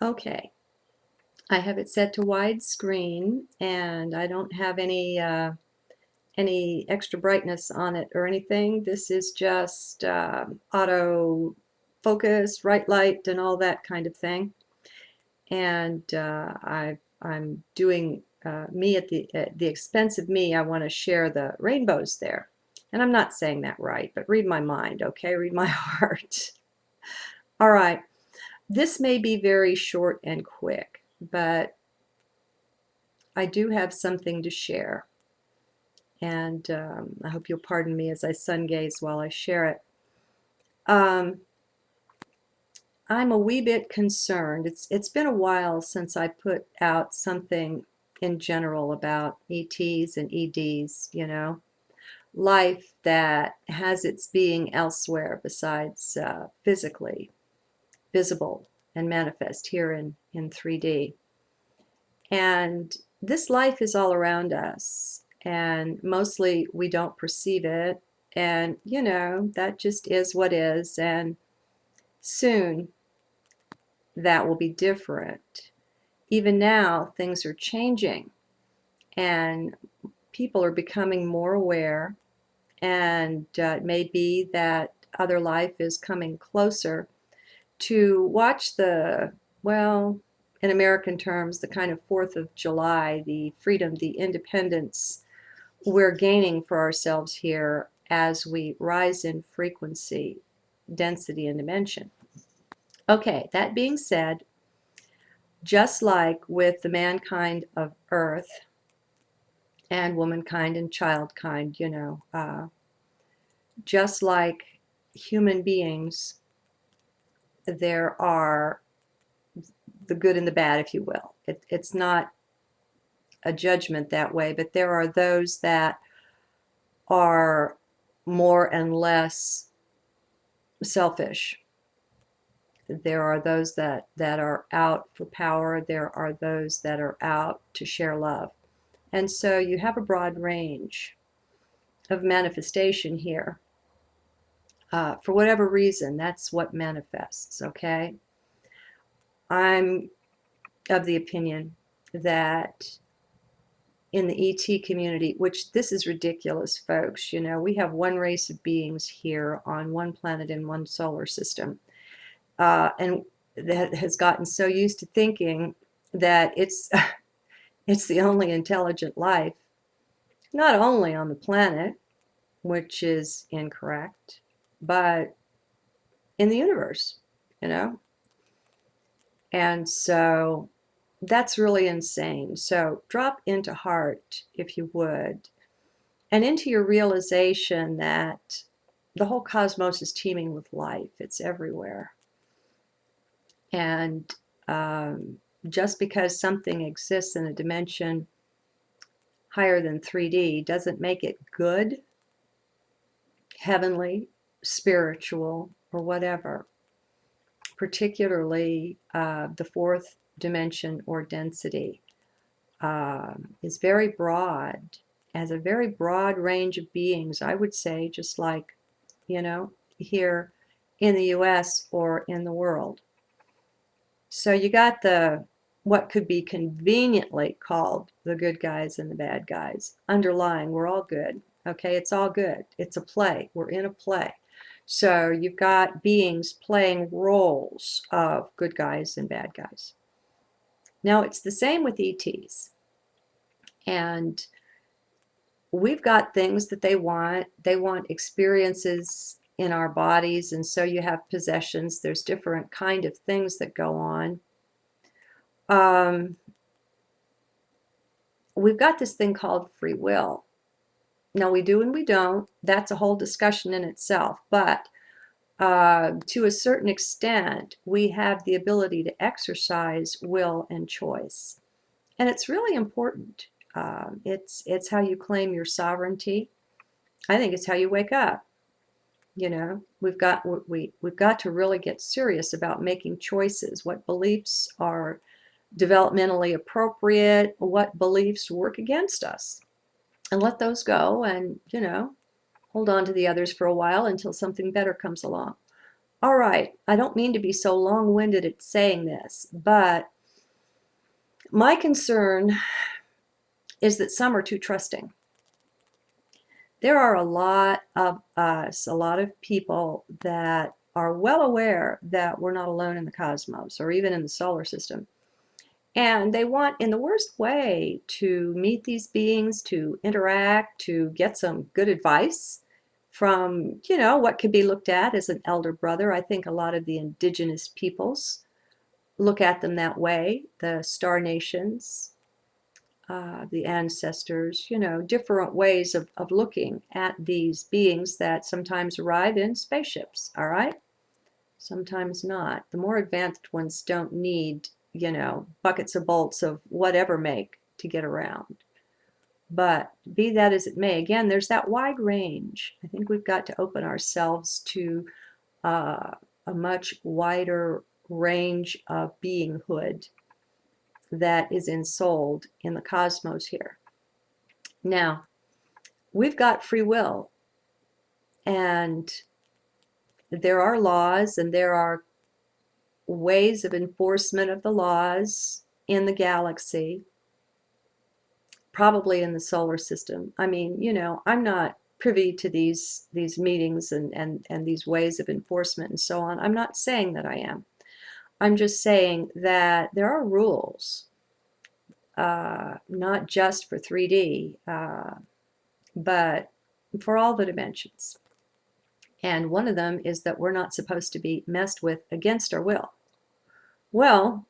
Okay, I have it set to widescreen, and I don't have any extra brightness on it or anything. This is just auto focus, right light, and all that kind of thing. And I'm doing me at the expense of me. I want to share the rainbows there. And I'm not saying that right, but read my mind, okay? Read my heart. All right. This may be very short and quick, but I do have something to share. And I hope you'll pardon me as I sun gaze while I share it. I'm a wee bit concerned. It's been a while since I put out something in general about ETs and EDs, life that has its being elsewhere besides physically visible and manifest here in 3D. And this life is all around us, and mostly we don't perceive it. And, that just is what is. And soon that will be different. Even now, things are changing, and people are becoming more aware. And it may be that other life is coming closer to watch well, in American terms, the kind of 4th of July, the freedom, the independence we're gaining for ourselves here as we rise in frequency, density, and dimension. Okay, that being said, just like with the mankind of Earth and womankind and childkind, just like human beings, there are the good and the bad, if you will. It's not a judgment that way, but there are those that are more and less selfish. There are those that are out for power. There are those that are out to share love. And so you have a broad range of manifestation here. For whatever reason, that's what manifests, okay? I'm of the opinion that in the ET community, which this is ridiculous, folks, we have one race of beings here on one planet in one solar system. And that has gotten so used to thinking that it's it's the only intelligent life, not only on the planet, which is incorrect, but in the universe, you know? And so that's really insane. So drop into heart, if you would, and into your realization that the whole cosmos is teeming with life. It's everywhere. And just because something exists in a dimension higher than 3D doesn't make it good, heavenly, spiritual, or whatever. Particularly the 4th dimension or density is very broad, has a very broad range of beings, I would say, just like, here in the US or in the world. So you got what could be conveniently called the good guys and the bad guys. Underlying, we're all good. Okay, it's all good. It's a play. We're in a play. So you've got beings playing roles of good guys and bad guys. Now it's the same with ETs. And we've got things that they want. They want experiences in our bodies, and so you have possessions. There's different kind of things that go on. We've got this thing called free will. Now we do and we don't. That's a whole discussion in itself. But to a certain extent, we have the ability to exercise will and choice. And it's really important. It's how you claim your sovereignty. I think it's how you wake up. We've got to really get serious about making choices. What beliefs are developmentally appropriate? What beliefs work against us? And let those go, and hold on to the others for a while until something better comes along. All right, I don't mean to be so long-winded at saying this, but my concern is that some are too trusting. There are a lot of us, a lot of people that are well aware that we're not alone in the cosmos or even in the solar system. And they want, in the worst way, to meet these beings, to interact, to get some good advice from, what could be looked at as an elder brother. I think a lot of the indigenous peoples look at them that way, the star nations, the ancestors, different ways of looking at these beings that sometimes arrive in spaceships, all right? Sometimes not. The more advanced ones don't need, buckets of bolts of whatever make to get around. But be that as it may, again, there's that wide range. I think we've got to open ourselves to a much wider range of beinghood that is ensouled in the cosmos here. Now, we've got free will, and there are laws and there are ways of enforcement of the laws in the galaxy, probably in the solar system. I mean, I'm not privy to these meetings and these ways of enforcement and so on. I'm not saying that I am. I'm just saying that there are rules, not just for 3D, but for all the dimensions. And one of them is that we're not supposed to be messed with against our will. Well,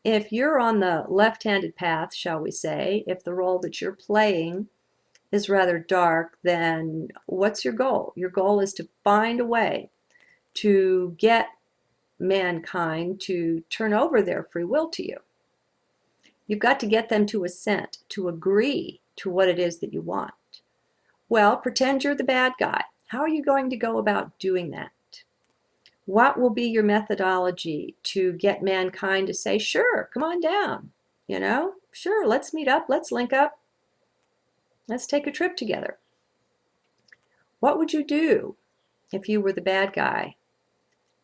if you're on the left-handed path, shall we say, if the role that you're playing is rather dark, then what's your goal? Your goal is to find a way to get mankind to turn over their free will to you. You've got to get them to assent, to agree to what it is that you want. Well, pretend you're the bad guy. How are you going to go about doing that? What will be your methodology to get mankind to say, sure, come on down, sure, let's meet up, let's link up, let's take a trip together? What would you do if you were the bad guy?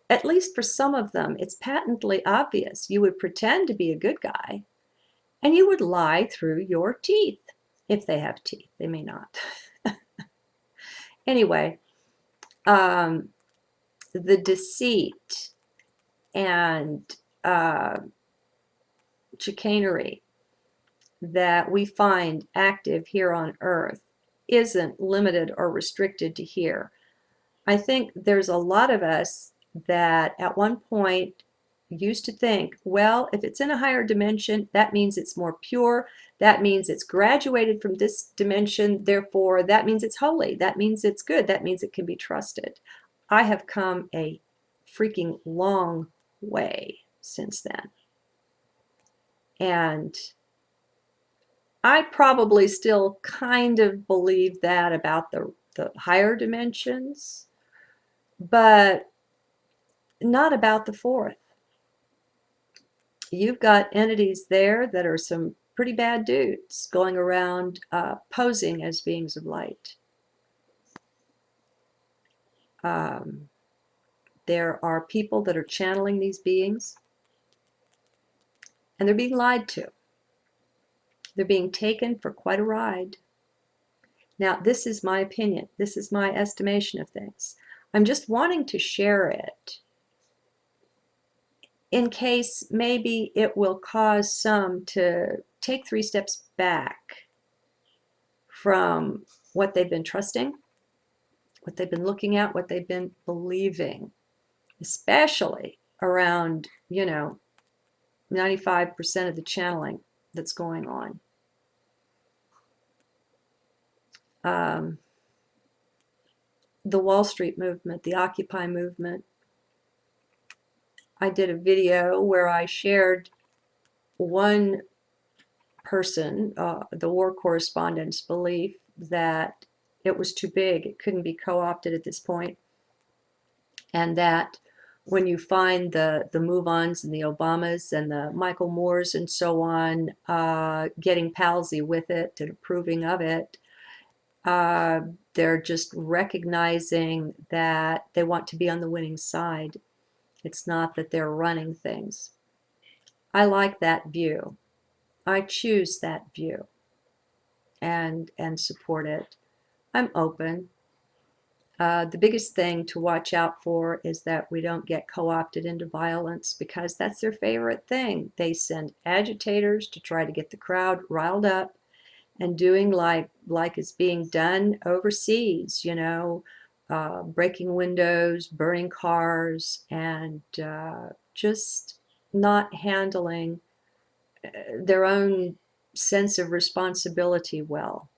At least for some of them, it's patently obvious. You would pretend to be a good guy, and you would lie through your teeth. If they have teeth, they may not. Anyway, the deceit and chicanery that we find active here on Earth isn't limited or restricted to here. I think there's a lot of us that at one point used to think, well, if it's in a higher dimension, that means it's more pure. That means it's graduated from this dimension. Therefore, that means it's holy. That means it's good. That means it can be trusted. I have come a freaking long way since then. And I probably still kind of believe that about the higher dimensions, but not about the fourth. You've got entities there that are some pretty bad dudes going around posing as beings of light. There are people that are channeling these beings, and they're being lied to. They're being taken for quite a ride. Now, this is my opinion. This is my estimation of things. I'm just wanting to share it in case maybe it will cause some to take 3 steps back from what they've been trusting, what they've been looking at, what they've been believing, especially around, 95% of the channeling that's going on. The Wall Street movement, the Occupy movement. I did a video where I shared one person, the war correspondent's belief that it was too big, it couldn't be co-opted at this point, and that when you find the move-ons and the Obamas and the Michael Moores and so on getting palsy with it and approving of it, they're just recognizing that they want to be on the winning side. It's not that they're running things. I like that view. I choose that view and support it. I'm open. The biggest thing to watch out for is that we don't get co-opted into violence, because that's their favorite thing. They send agitators to try to get the crowd riled up and doing like is being done overseas, breaking windows, burning cars, and just not handling their own sense of responsibility well.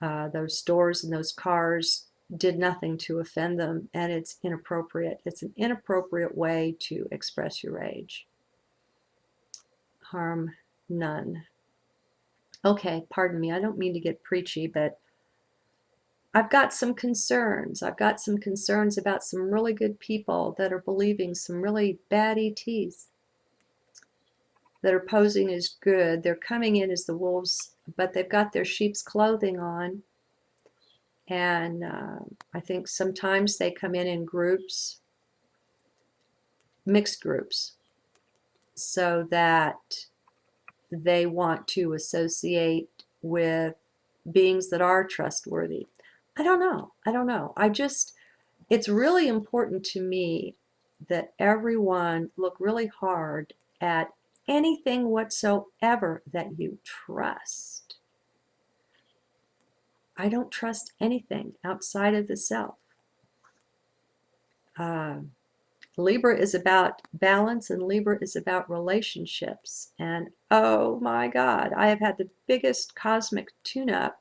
Those stores and those cars did nothing to offend them, and it's inappropriate. It's an inappropriate way to express your rage. Harm none. Okay, pardon me, I don't mean to get preachy, but I've got some concerns. I've got some concerns about some really good people that are believing some really bad ETs, that are posing as good. They're coming in as the wolves, but they've got their sheep's clothing on. And I think sometimes they come in groups, mixed groups, so that they want to associate with beings that are trustworthy. I don't know. It's really important to me that everyone look really hard at anything whatsoever that you trust. I don't trust anything outside of the self. Libra is about balance, and Libra is about relationships. And oh my God, I have had the biggest cosmic tune-up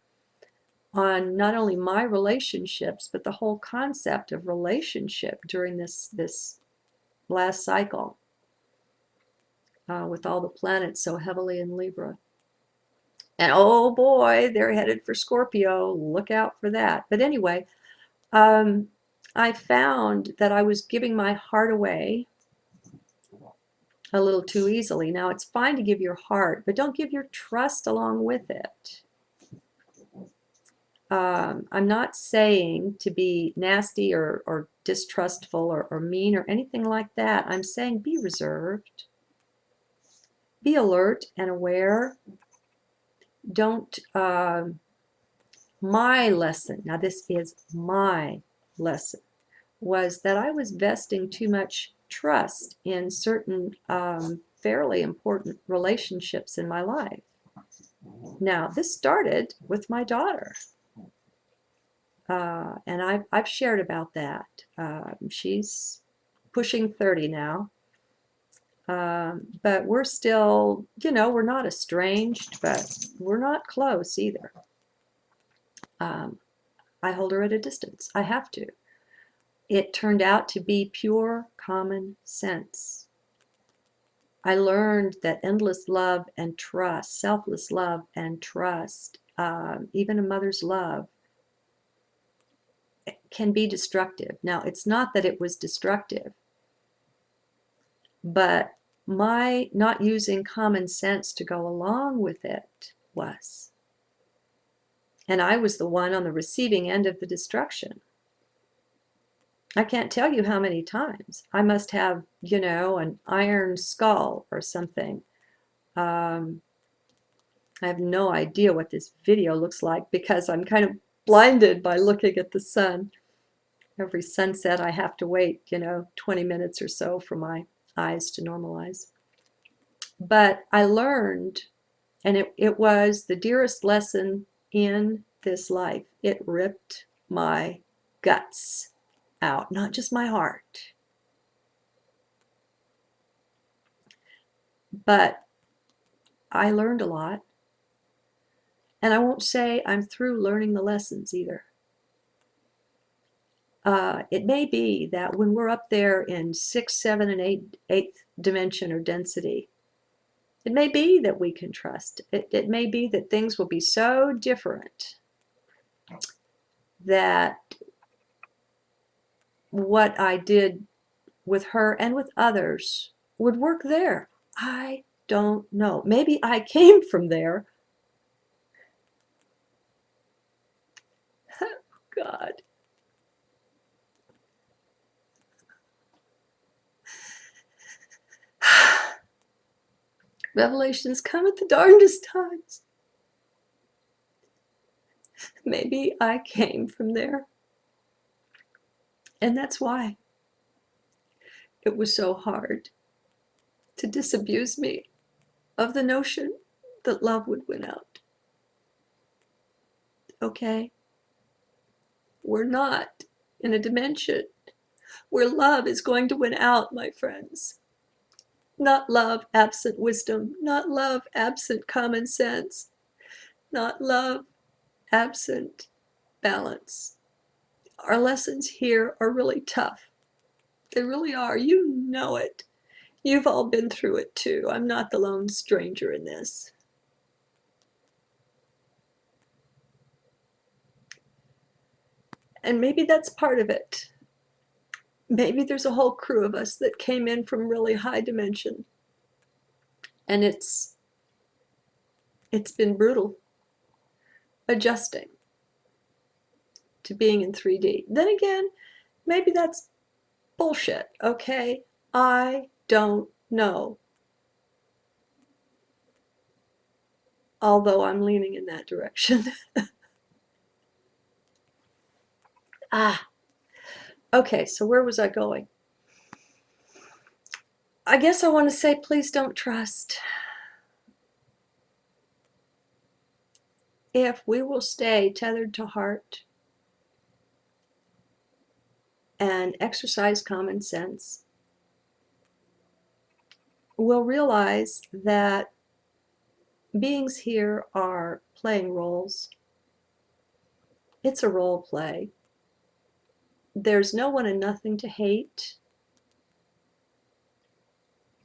on not only my relationships, but the whole concept of relationship during this last cycle, with all the planets so heavily in Libra. And oh boy, they're headed for Scorpio. Look out for that. But anyway, I found that I was giving my heart away a little too easily. Now, it's fine to give your heart, but don't give your trust along with it. I'm not saying to be nasty or distrustful or mean or anything like that. I'm saying be reserved. Be alert and aware. Don't, my lesson, now this is my lesson, was that I was vesting too much trust in certain fairly important relationships in my life. Now, this started with my daughter, and I've shared about that. She's pushing 30 now, but we're still, we're not estranged, but we're not close either. I hold her at a distance. I have to. It turned out to be pure common sense. I learned that endless love and trust, selfless love and trust, even a mother's love, can be destructive. Now, it's not that it was destructive, but my not using common sense to go along with it was. And I was the one on the receiving end of the destruction. I can't tell you how many times. I must have, an iron skull or something. I have no idea what this video looks like because I'm kind of blinded by looking at the sun. Every sunset I have to wait, 20 minutes or so for my eyes to normalize. But I learned, and it was the dearest lesson in this life. It ripped my guts out, not just my heart. But I learned a lot. And I won't say I'm through learning the lessons either. It may be that when we're up there in 6, 7, and 8th dimension or density, it may be that we can trust. It may be that things will be so different that what I did with her and with others would work there. I don't know. Maybe I came from there. God. Revelations come at the darndest times. Maybe I came from there. And that's why it was so hard to disabuse me of the notion that love would win out. Okay? We're not in a dimension where love is going to win out, my friends. Not love absent wisdom, not love absent common sense, not love absent balance. Our lessons here are really tough. They really are. You know it. You've all been through it too. I'm not the lone stranger in this. And maybe that's part of it. Maybe there's a whole crew of us that came in from really high dimension. And it's been brutal adjusting to being in 3D. Then again, maybe that's bullshit, okay? I don't know. Although I'm leaning in that direction. Okay, so where was I going? I guess I want to say, please don't trust. If we will stay tethered to heart and exercise common sense, we'll realize that beings here are playing roles. It's a role play. There's no one and nothing to hate,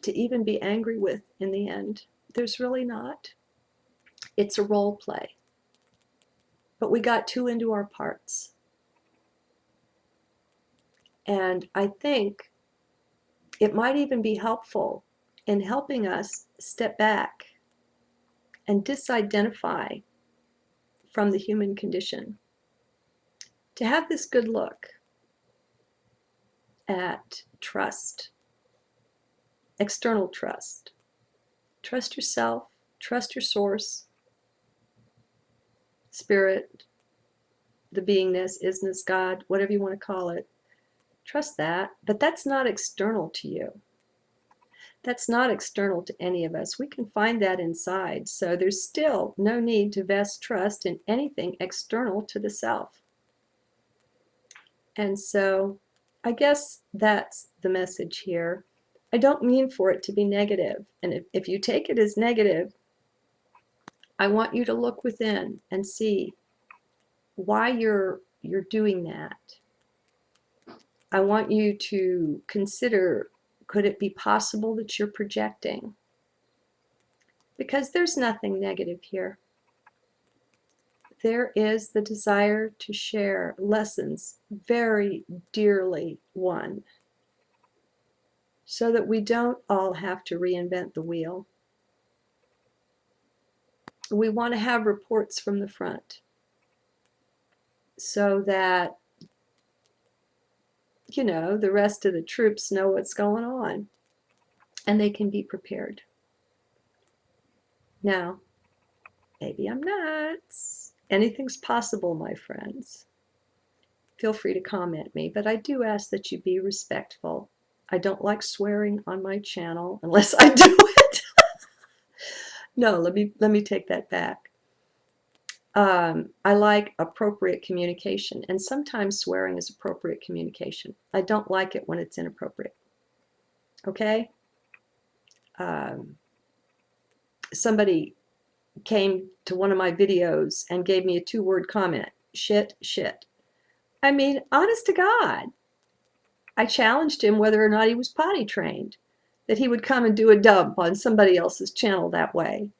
to even be angry with in the end. There's really not. It's a role play. But we got too into our parts. And I think it might even be helpful in helping us step back and disidentify from the human condition, to have this good look at trust, external trust. Trust yourself, trust your source, spirit, the beingness, isness, God, whatever you want to call it. Trust that, but that's not external to you. That's not external to any of us. We can find that inside. So there's still no need to vest trust in anything external to the self. And so I guess that's the message here. I don't mean for it to be negative. And if you take it as negative, I want you to look within and see why you're doing that. I want you to consider, could it be possible that you're projecting? Because there's nothing negative here. There is the desire to share lessons very dearly won, so that we don't all have to reinvent the wheel. We want to have reports from the front so that, you know, the rest of the troops know what's going on and they can be prepared. Now, maybe I'm nuts. Anything's possible, my friends. Feel free to comment me, but I do ask that you be respectful. I don't like swearing on my channel unless I do it. No, let me take that back. I like appropriate communication, and sometimes swearing is appropriate communication. I don't like it when it's inappropriate. Okay? Somebody came to one of my videos and gave me a 2-word comment. Shit, shit. I mean, honest to God, I challenged him whether or not he was potty trained, that he would come and do a dump on somebody else's channel that way.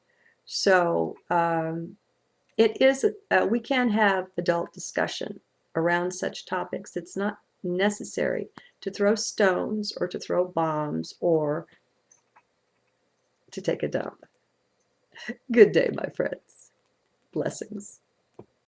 So it is, we can have adult discussion around such topics. It's not necessary to throw stones or to throw bombs or to take a dump. Good day, my friends. Blessings.